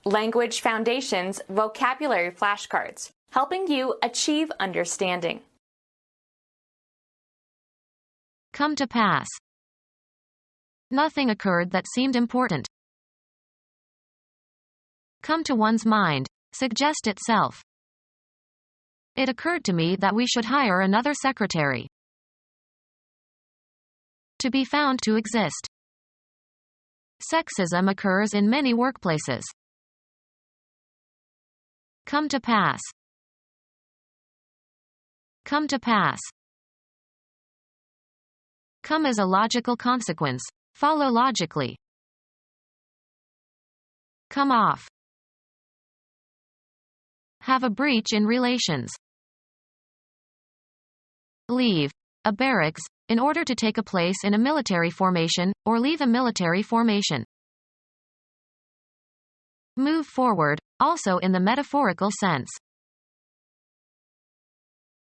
Language Foundations Vocabulary Flashcards, helping you achieve understanding. Come to pass. Nothing occurred that seemed important. Come to one's mind, suggest itself. It occurred to me that we should hire another secretary. To be found to exist. Sexism occurs in many workplaces. Come to pass. Come to pass. Come as a logical consequence. Follow logically. Come off. Have a breach in relations. Leave a barracks in order to take a place in a military formation, or leave a military formation. Move forward, also in the metaphorical sense.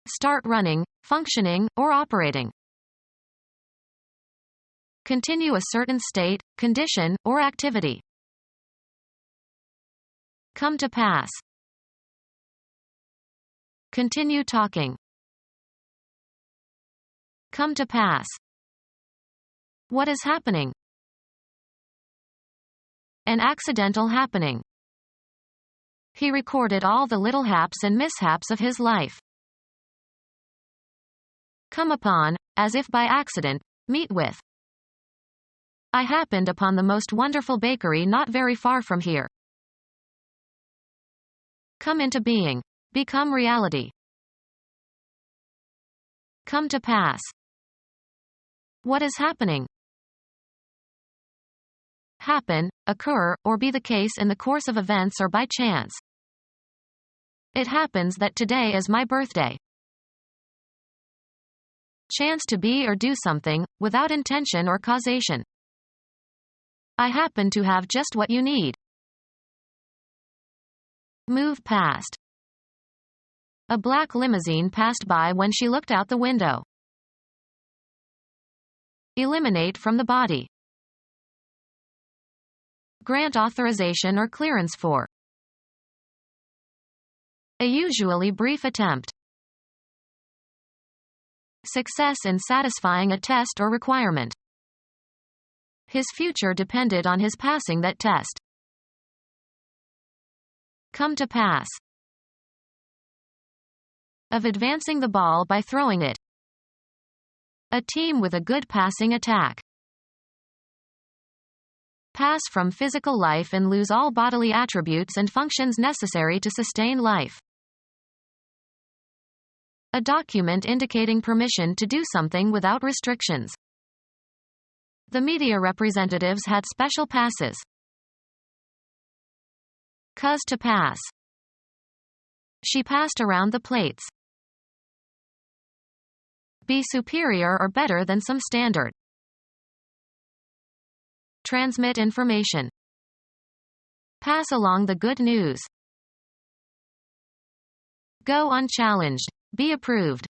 Start running, functioning, or operating. Continue a certain state, condition, or activity. Come to pass. Continue talking. Come to pass. What is happening? An accidental happening. He recorded all the little haps and mishaps of his life. Come upon, as if by accident, meet with. I happened upon the most wonderful bakery not very far from here. Come into being. Become reality. Come to pass. What is happening? Happen, occur, or be the case in the course of events or by chance. It happens that today is my birthday. Chance to be or do something, without intention or causation. I happen to have just what you need. Move past. A black limousine passed by when she looked out the window. Eliminate from the body. Grant authorization or clearance for. A usually brief attempt. Success in satisfying a test or requirement. His future depended on his passing that test. Come to pass. Of advancing the ball by throwing it. A team with a good passing attack. Pass from physical life and lose all bodily attributes and functions necessary to sustain life. A document indicating permission to do something without restrictions. The media representatives had special passes. Cause to pass. She passed around the plates. Be superior or better than some standard. Transmit information. Pass along the good news. Go unchallenged. Be approved.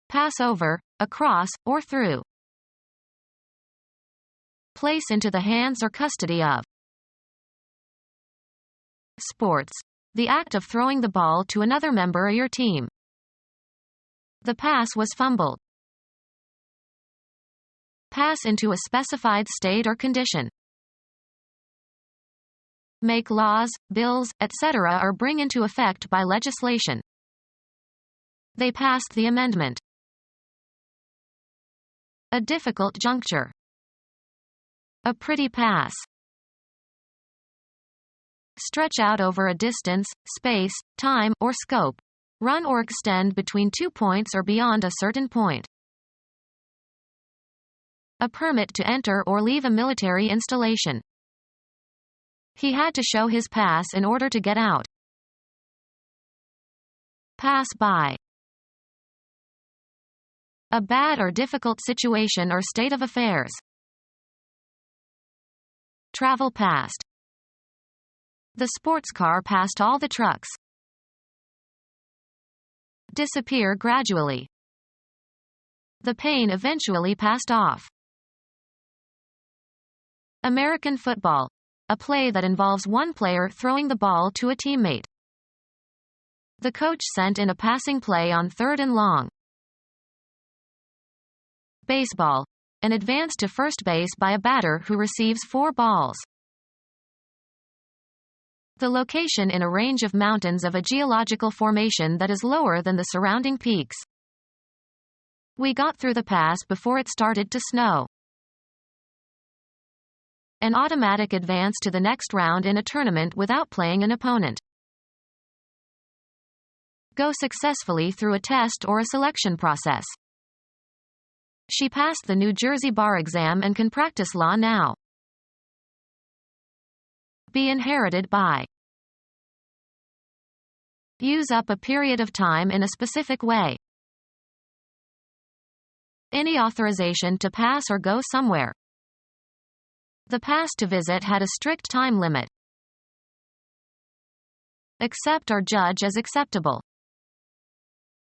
Pass over, across, or through. Place into the hands or custody of. Sports. The act of throwing the ball to another member of your team. The pass was fumbled. Pass into a specified state or condition. Make laws, bills, etc. or bring into effect by legislation. They passed the amendment. A difficult juncture. A pretty pass. Stretch out over a distance, space, time, or scope. Run or extend between 2 points or beyond a certain point. A permit to enter or leave a military installation. He had to show his pass in order to get out. Pass by. A bad or difficult situation or state of affairs. Travel past. The sports car passed all the trucks. Disappear gradually. The pain eventually passed off. American football. a play that involves one player throwing the ball to a teammate. The coach sent in a passing play on 3rd and long. Baseball. An advance to first base by a batter who receives 4 balls. The location in a range of mountains of a geological formation that is lower than the surrounding peaks. We got through the pass before it started to snow. An automatic advance to the next round in a tournament without playing an opponent. Go successfully through a test or a selection process. She passed the New Jersey bar exam and can practice law now. Be inherited by. Use up a period of time in a specific way. Any authorization to pass or go somewhere. The pass to visit had a strict time limit. Accept or judge as acceptable.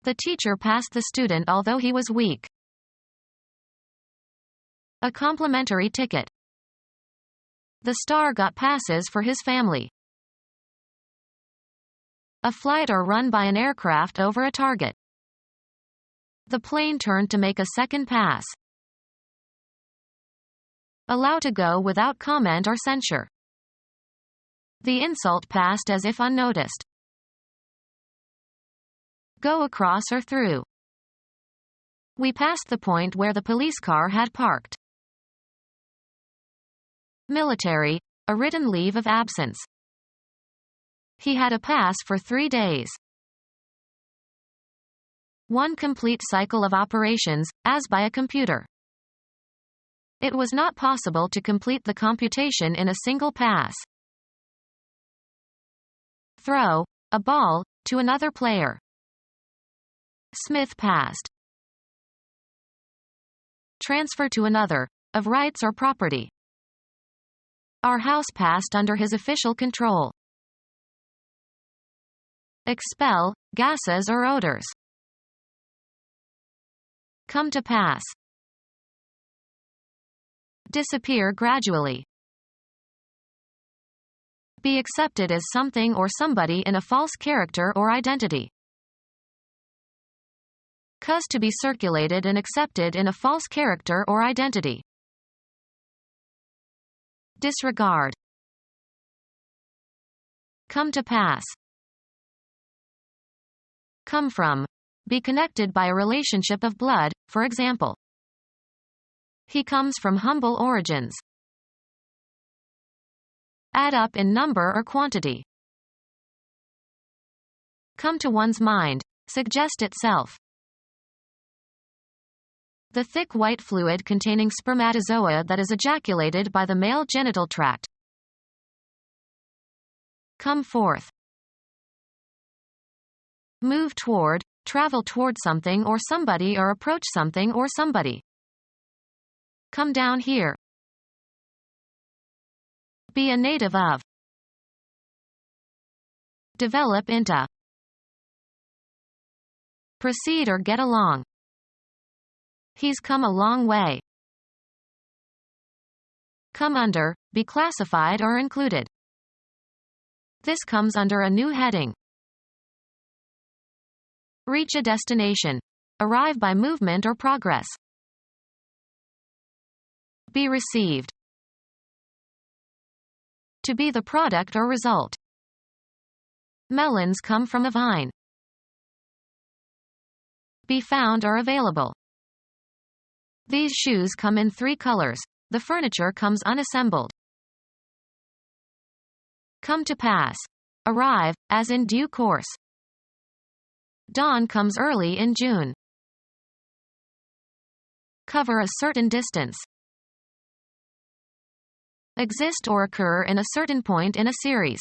The teacher passed the student although he was weak. A complimentary ticket. The star got passes for his family. A flight or run by an aircraft over a target. The plane turned to make a second pass. Allow to go without comment or censure. The insult passed as if unnoticed. Go across or through. We passed the point where the police car had parked. Military, a written leave of absence. He had a pass for 3 days. One complete cycle of operations, as by a computer. It was not possible to complete the computation in a single pass. Throw, a ball, to another player. Smith passed. Transfer to another, of rights or property. Our house passed under his official control. Expel, gases or odors. Come to pass. Disappear gradually. Be accepted as something or somebody in a false character or identity. Cause to be circulated and accepted in a false character or identity. Disregard. Come to pass. Come from. Be connected by a relationship of blood, for example. He comes from humble origins. Add up in number or quantity. Come to one's mind. Suggest itself. The thick white fluid containing spermatozoa that is ejaculated by the male genital tract. Come forth. Move toward, travel toward something or somebody or approach something or somebody. Come down here. Be a native of. Develop into. Proceed or get along. He's come a long way. Come under, be classified or included. This comes under a new heading. Reach a destination. Arrive by movement or progress. Be received. To be the product or result. Melons come from a vine. Be found or available. These shoes come in 3 colors. The furniture comes unassembled. Come to pass. Arrive, as in due course. Dawn comes early in June. Cover a certain distance. Exist or occur in a certain point in a series.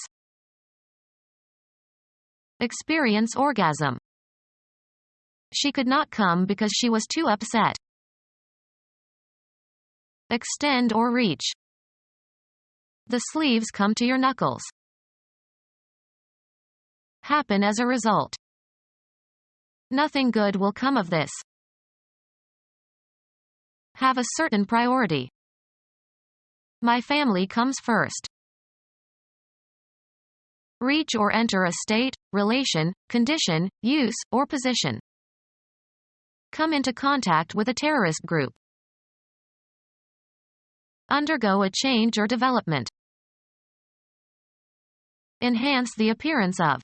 Experience orgasm. She could not come because she was too upset. Extend or reach. The sleeves come to your knuckles. Happen as a result. Nothing good will come of this. Have a certain priority. My family comes first. Reach or enter a state, relation, condition, use, or position. Come into contact with a terrorist group. Undergo a change or development. Enhance the appearance of.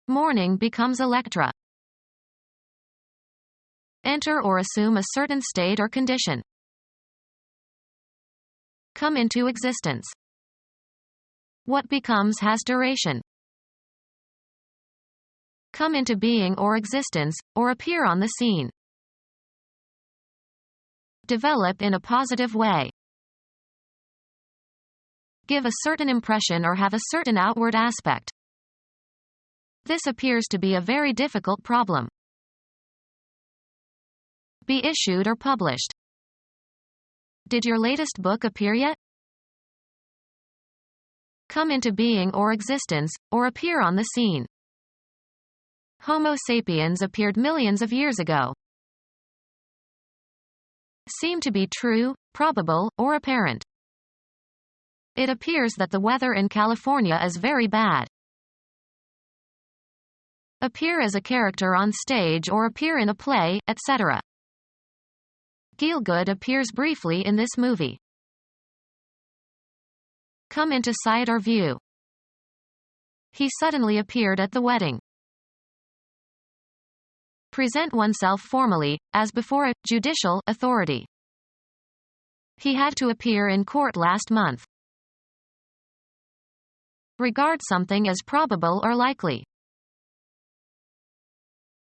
Morning becomes Electra. Enter or assume a certain state or condition. Come into existence. What becomes has duration. Come into being or existence, or appear on the scene. Develop in a positive way. Give a certain impression or have a certain outward aspect. This appears to be a very difficult problem. Be issued or published. Did your latest book appear yet? Come into being or existence, or appear on the scene. Homo sapiens appeared millions of years ago. Seem to be true, probable, or apparent. It appears that the weather in California is very bad. Appear as a character on stage or appear in a play, etc. Gielgud appears briefly in this movie. Come into sight or view. He suddenly appeared at the wedding. Present oneself formally, as before a judicial authority. He had to appear in court last month. Regard something as probable or likely.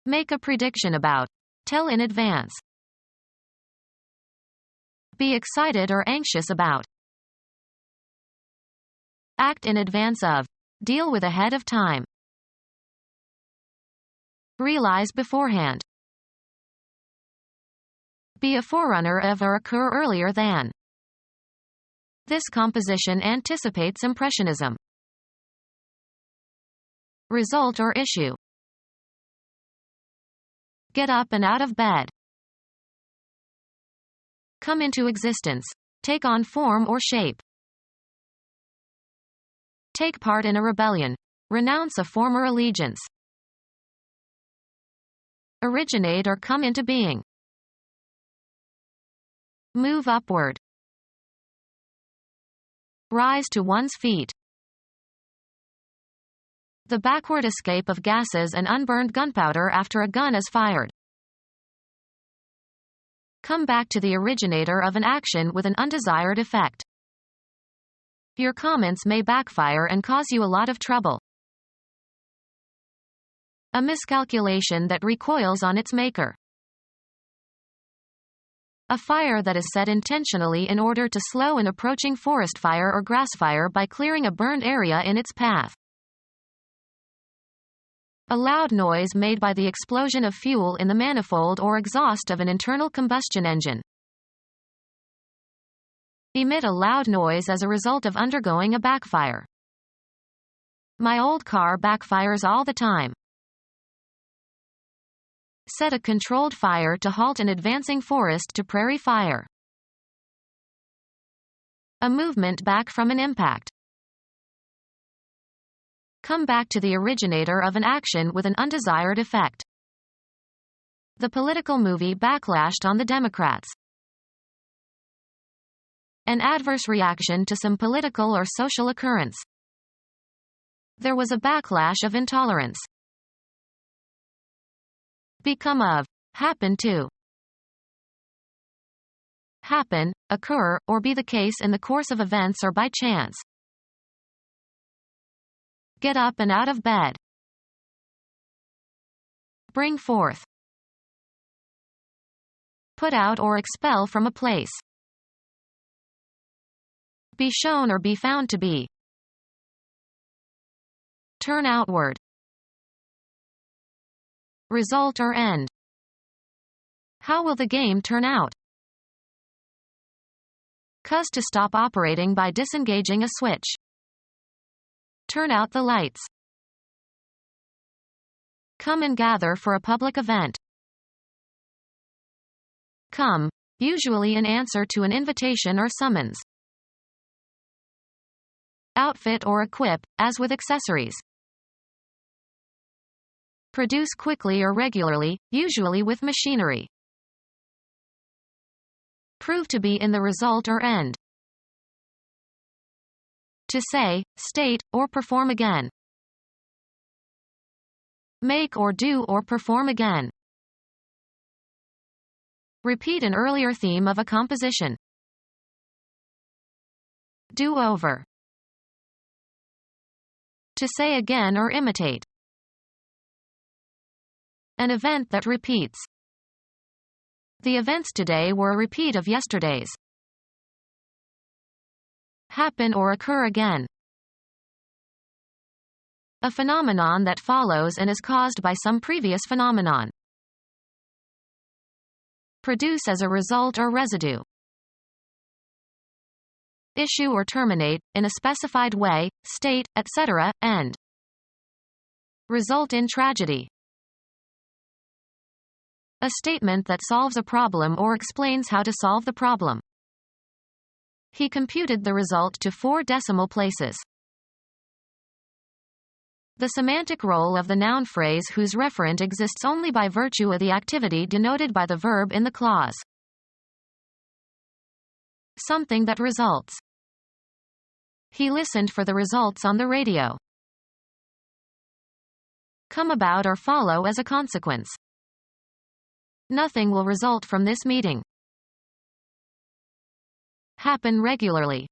Make a prediction about. Tell in advance. Be excited or anxious about. Act in advance of. Deal with ahead of time. Realize beforehand. Be a forerunner of or occur earlier than. This composition anticipates Impressionism. Result or issue. Get up and out of bed. Come into existence. Take on form or shape. Take part in a rebellion. Renounce a former allegiance. Originate or come into being. Move upward. Rise to one's feet. The backward escape of gases and unburned gunpowder after a gun is fired. Come back to the originator of an action with an undesired effect. Your comments may backfire and cause you a lot of trouble. A miscalculation that recoils on its maker. A fire that is set intentionally in order to slow an approaching forest fire or grass fire by clearing a burned area in its path. A loud noise made by the explosion of fuel in the manifold or exhaust of an internal combustion engine. Emit a loud noise as a result of undergoing a backfire. My old car backfires all the time. Set a controlled fire to halt an advancing forest to prairie fire. A movement back from an impact. Come back to the originator of an action with an undesired effect. The political movie backlashed on the Democrats. An adverse reaction to some political or social occurrence. There was a backlash of intolerance. Become of. Happen to. Happen, occur, or be the case in the course of events or by chance. Get up and out of bed. Bring forth. Put out or expel from a place. Be shown or be found to be. Turn outward. Result or end. How will the game turn out? Cause to stop operating by disengaging a switch. Turn out the lights. Come and gather for a public event. Come, usually in answer to an invitation or summons. outfit or equip, as with accessories. Produce quickly or regularly, usually with machinery. Prove to be in the result or end. To say, state, or perform again. Make or do or perform again. Repeat an earlier theme of a composition. Do over. To say again or imitate. An event that repeats. The events today were a repeat of yesterday's. Happen or occur again. A phenomenon that follows and is caused by some previous phenomenon. Produce as a result or residue. Issue or terminate, in a specified way, state, etc., end. Result in tragedy. A statement that solves a problem or explains how to solve the problem. He computed the result to 4 decimal places. The semantic role of the noun phrase whose referent exists only by virtue of the activity denoted by the verb in the clause. Something that results. He listened for the results on the radio. Come about or follow as a consequence. Nothing will result from this meeting. Happen regularly.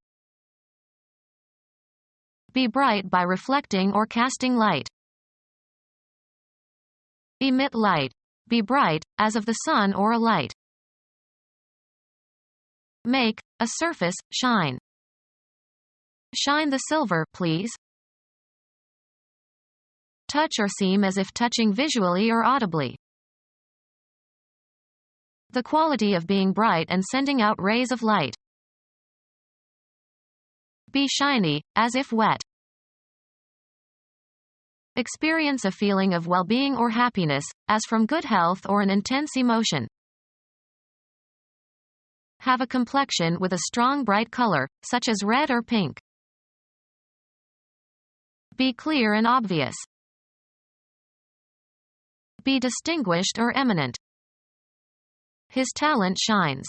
Be bright by reflecting or casting light. Emit light. Be bright, as of the sun or a light. Make a surface shine. Shine the silver, please. Touch or seem as if touching visually or audibly. The quality of being bright and sending out rays of light. Be shiny, as if wet. Experience a feeling of well-being or happiness, as from good health or an intense emotion. Have a complexion with a strong bright color, such as red or pink. Be clear and obvious. Be distinguished or eminent. His talent shines.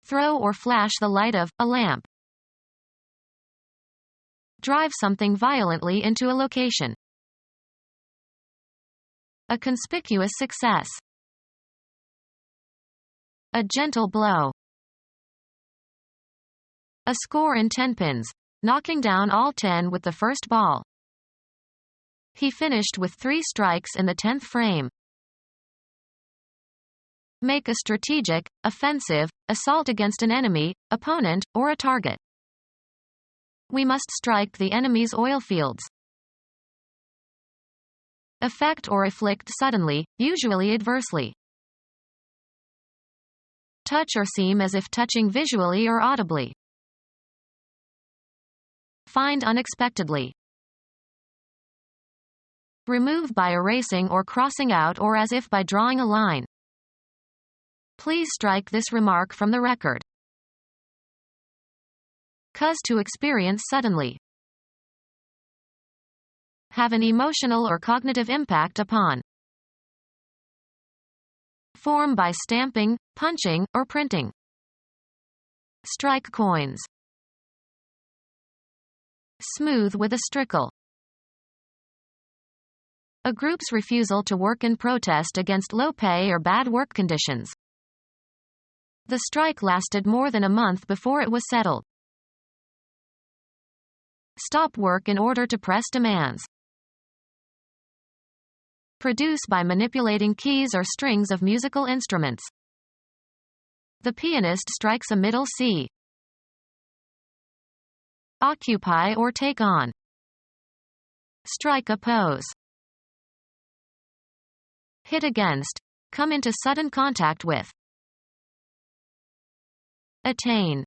Throw or flash the light of a lamp. Drive something violently into a location. A conspicuous success. A gentle blow. A score in 10 pins, knocking down all 10 with the first ball. He finished with 3 strikes in the 10th frame. Make a strategic, offensive, assault against an enemy, opponent, or a target. We must strike the enemy's oil fields. Affect or afflict suddenly, usually adversely. Touch or seem as if touching visually or audibly. Find unexpectedly. Remove by erasing or crossing out or as if by drawing a line. Please strike this remark from the record. Cause to experience suddenly. Have an emotional or cognitive impact upon. Form by stamping, punching, or printing. Strike coins. Smooth with a strickle. A group's refusal to work in protest against low pay or bad work conditions. The strike lasted more than a month before it was settled. Stop work in order to press demands. Produce by manipulating keys or strings of musical instruments. The pianist strikes a middle C. Occupy or take on. Strike a pose. Hit against. Come into sudden contact with. Attain.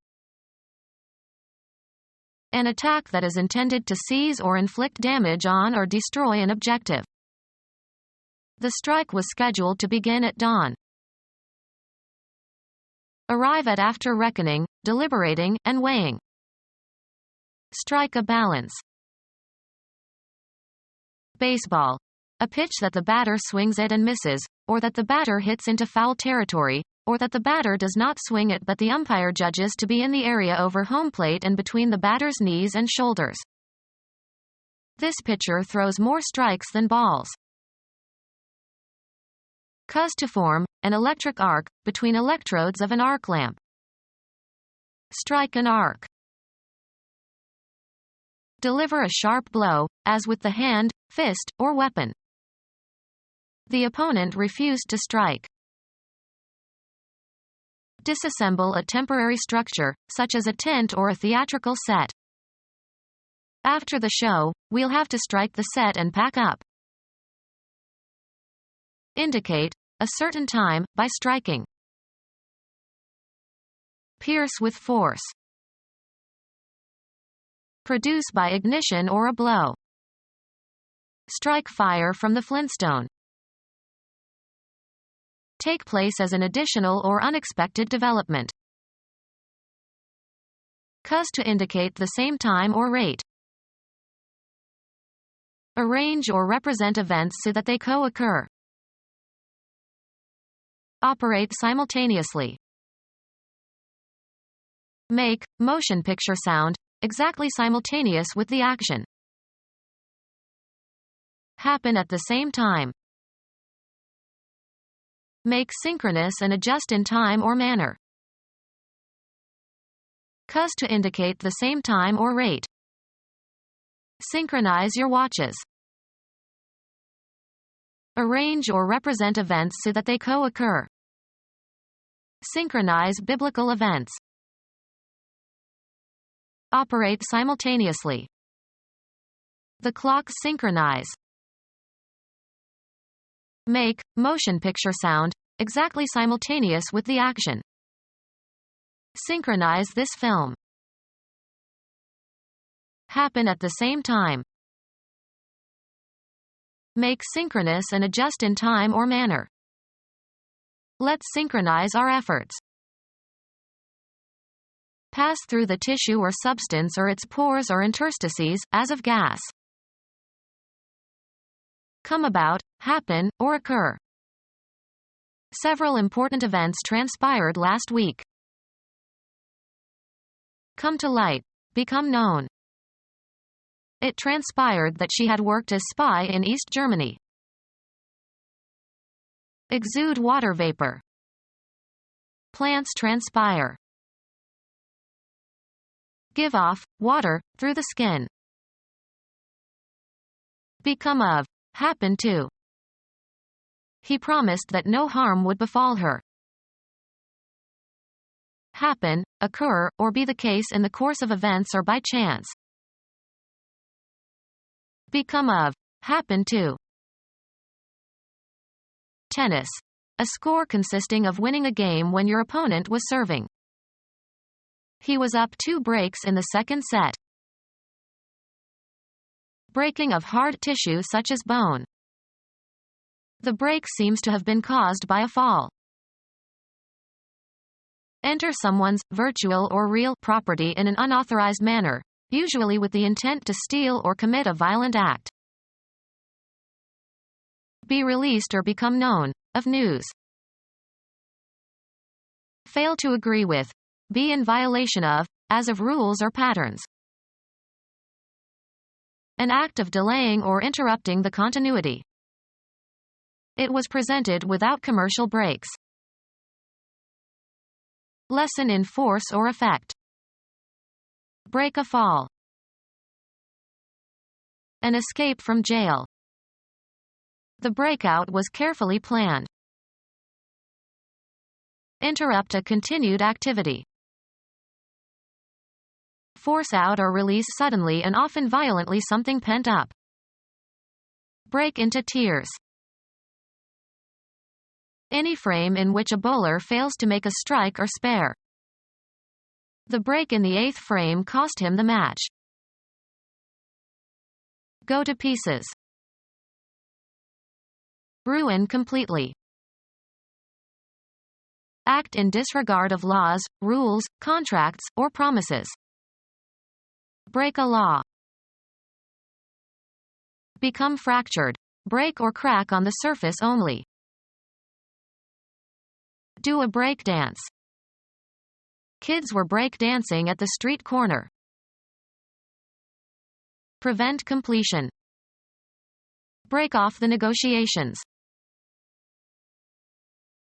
An attack that is intended to seize or inflict damage on or destroy an objective. The strike was scheduled to begin at dawn. Arrive at after reckoning, deliberating, and weighing. Strike a balance. Baseball. A pitch that the batter swings at and misses, or that the batter hits into foul territory, or that the batter does not swing it but the umpire judges to be in the area over home plate and between the batter's knees and shoulders. This pitcher throws more strikes than balls. Cause to form an electric arc between electrodes of an arc lamp. Strike an arc. Deliver a sharp blow, as with the hand, fist, or weapon. The opponent refused to strike. Disassemble a temporary structure, such as a tent or a theatrical set. After the show, we'll have to strike the set and pack up. Indicate a certain time by striking. Pierce with force. Produce by ignition or a blow. Strike fire from the flintstone. Take place as an additional or unexpected development. Cause to indicate the same time or rate. Arrange or represent events so that they co-occur. Operate simultaneously. Make motion picture sound exactly simultaneous with the action. Happen at the same time. Make synchronous and adjust in time or manner. Cause to indicate the same time or rate. Synchronize your watches. Arrange or represent events so that they co-occur. Synchronize biblical events. Operate simultaneously. The clocks synchronize. Make motion picture sound exactly simultaneous with the action. Synchronize this film. Happen at the same time. Make synchronous and adjust in time or manner. Let's synchronize our efforts. Pass through the tissue or substance or its pores or interstices, as of gas. Come about, happen, or occur. Several important events transpired last week. Come to light, become known. It transpired that she had worked as spy in East Germany. Exude water vapor. Plants transpire. Give off water through the skin. Become of, happen to. He promised that no harm would befall her. Happen, occur, or be the case in the course of events or by chance. Become of, happen to. Tennis. A score consisting of winning a game when your opponent was serving. He was up 2 breaks in the second set. Breaking of hard tissue such as bone. The break seems to have been caused by a fall. Enter someone's virtual or real property in an unauthorized manner, usually with the intent to steal or commit a violent act. Be released or become known of news. Fail to agree with, be in violation of, as of rules or patterns. An act of delaying or interrupting the continuity. It was presented without commercial breaks. Lessen in force or effect. Break a fall. An escape from jail. The breakout was carefully planned. Interrupt a continued activity. Force out or release suddenly and often violently something pent up. Break into tears. Any frame in which a bowler fails to make a strike or spare. The break in the 8th frame cost him the match. Go to pieces. Ruin completely. Act in disregard of laws, rules, contracts, or promises. Break a law. Become fractured. Break or crack on the surface only. Do a break dance. Kids were break dancing at the street corner. Prevent completion. Break off the negotiations.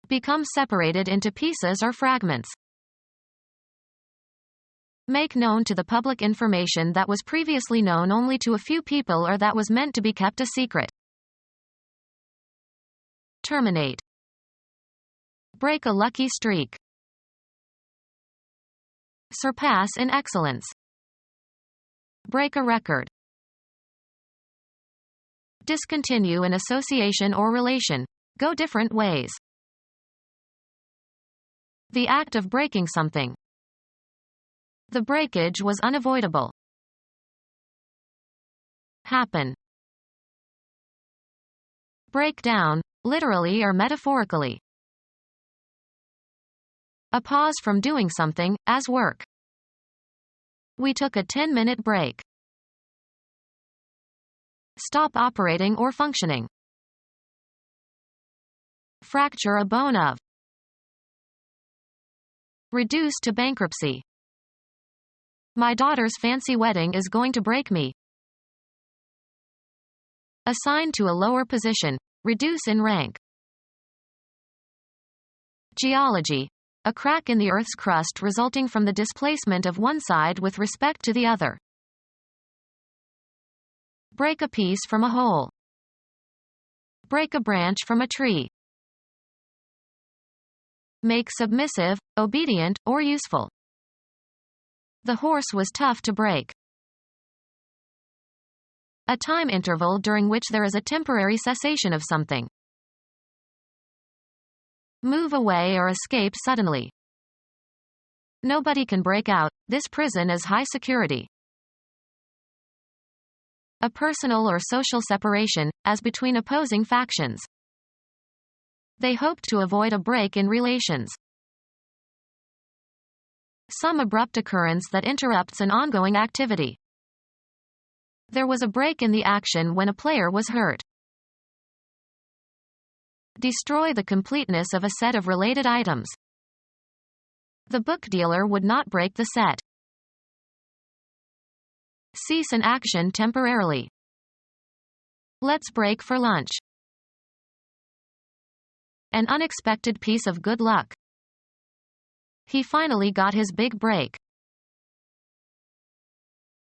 Become separated into pieces or fragments. Make known to the public information that was previously known only to a few people or that was meant to be kept a secret. Terminate. Break a lucky streak. Surpass in excellence. Break a record. Discontinue an association or relation. Go different ways. The act of breaking something. The breakage was unavoidable. Happen. Break down, literally or metaphorically. A pause from doing something, as work. We took a 10-minute break. Stop operating or functioning. Fracture a bone of. Reduce to bankruptcy. My daughter's fancy wedding is going to break me. Assign to a lower position. Reduce in rank. Geology. A crack in the Earth's crust resulting from the displacement of one side with respect to the other. Break a piece from a whole. Break a branch from a tree. Make submissive, obedient, or useful. The horse was tough to break. A time interval during which there is a temporary cessation of something. Move away or escape suddenly. Nobody can break out. This prison is high security. A personal or social separation, as between opposing factions. They hoped to avoid a break in relations. Some abrupt occurrence that interrupts an ongoing activity. There was a break in the action when a player was hurt. Destroy the completeness of a set of related items. The book dealer would not break the set. Cease an action temporarily. Let's break for lunch. An unexpected piece of good luck. He finally got his big break.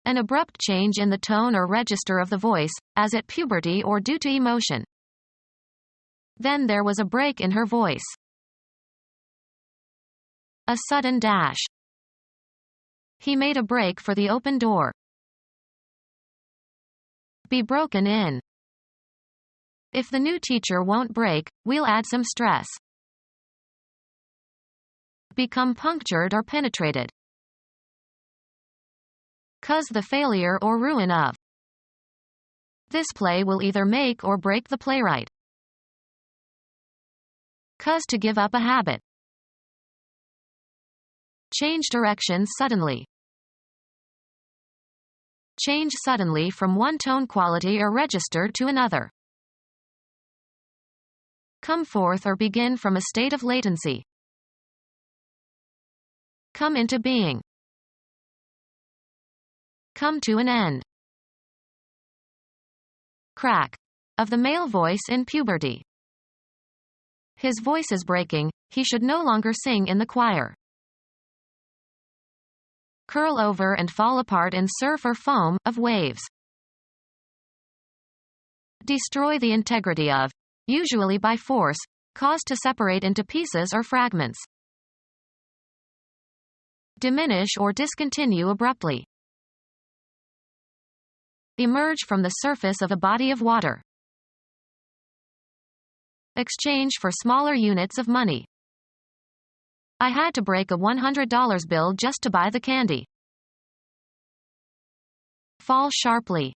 An abrupt change in the tone or register of the voice, as at puberty or due to emotion. Then there was a break in her voice. A sudden dash. He made a break for the open door. Be broken in. If the new teacher won't break, we'll add some stress. Become punctured or penetrated. Cause the failure or ruin of. This play will either make or break the playwright. Cause to give up a habit. Change directions suddenly. Change suddenly from one tone quality or register to another. Come forth or begin from a state of latency. Come into being. Come to an end. Crack. Of the male voice in puberty. His voice is breaking, he should no longer sing in the choir. Curl over and fall apart in surf or foam, of waves. Destroy the integrity of, usually by force, cause to separate into pieces or fragments. Diminish or discontinue abruptly. Emerge from the surface of a body of water. Exchange for smaller units of money. I had to break a $100 bill just to buy the candy. Fall sharply.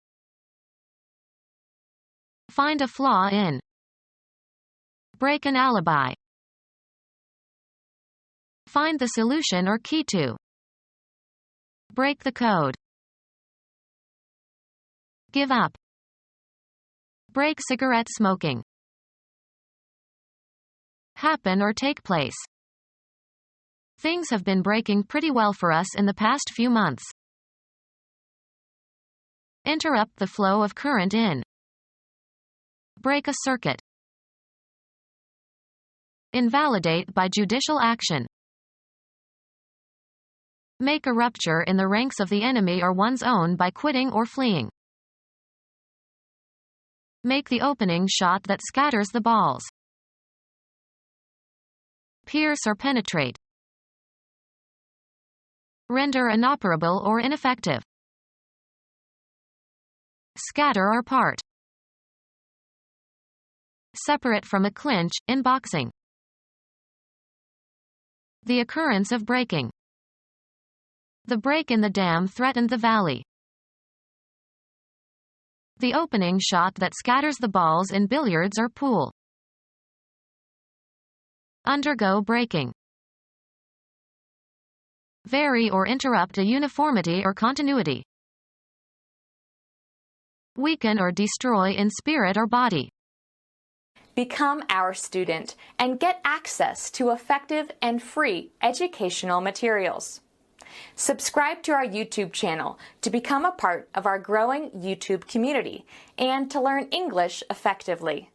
Find a flaw in. Break an alibi. Find the solution or key to. Break the code. Give up. Break cigarette smoking. Happen or take place. Things have been breaking pretty well for us in the past few months. Interrupt the flow of current in. Break a circuit. Invalidate by judicial action. Make a rupture in the ranks of the enemy or one's own by quitting or fleeing. Make the opening shot that scatters the balls. Pierce or penetrate. Render inoperable or ineffective. Scatter or part. Separate from a clinch, in boxing. The occurrence of breaking. The break in the dam threatened the valley. The opening shot that scatters the balls in billiards or pool. Undergo breaking. Vary or interrupt a uniformity or continuity. Weaken or destroy in spirit or body. Become our student and get access to effective and free educational materials. Subscribe to our YouTube channel to become a part of our growing YouTube community and to learn English effectively.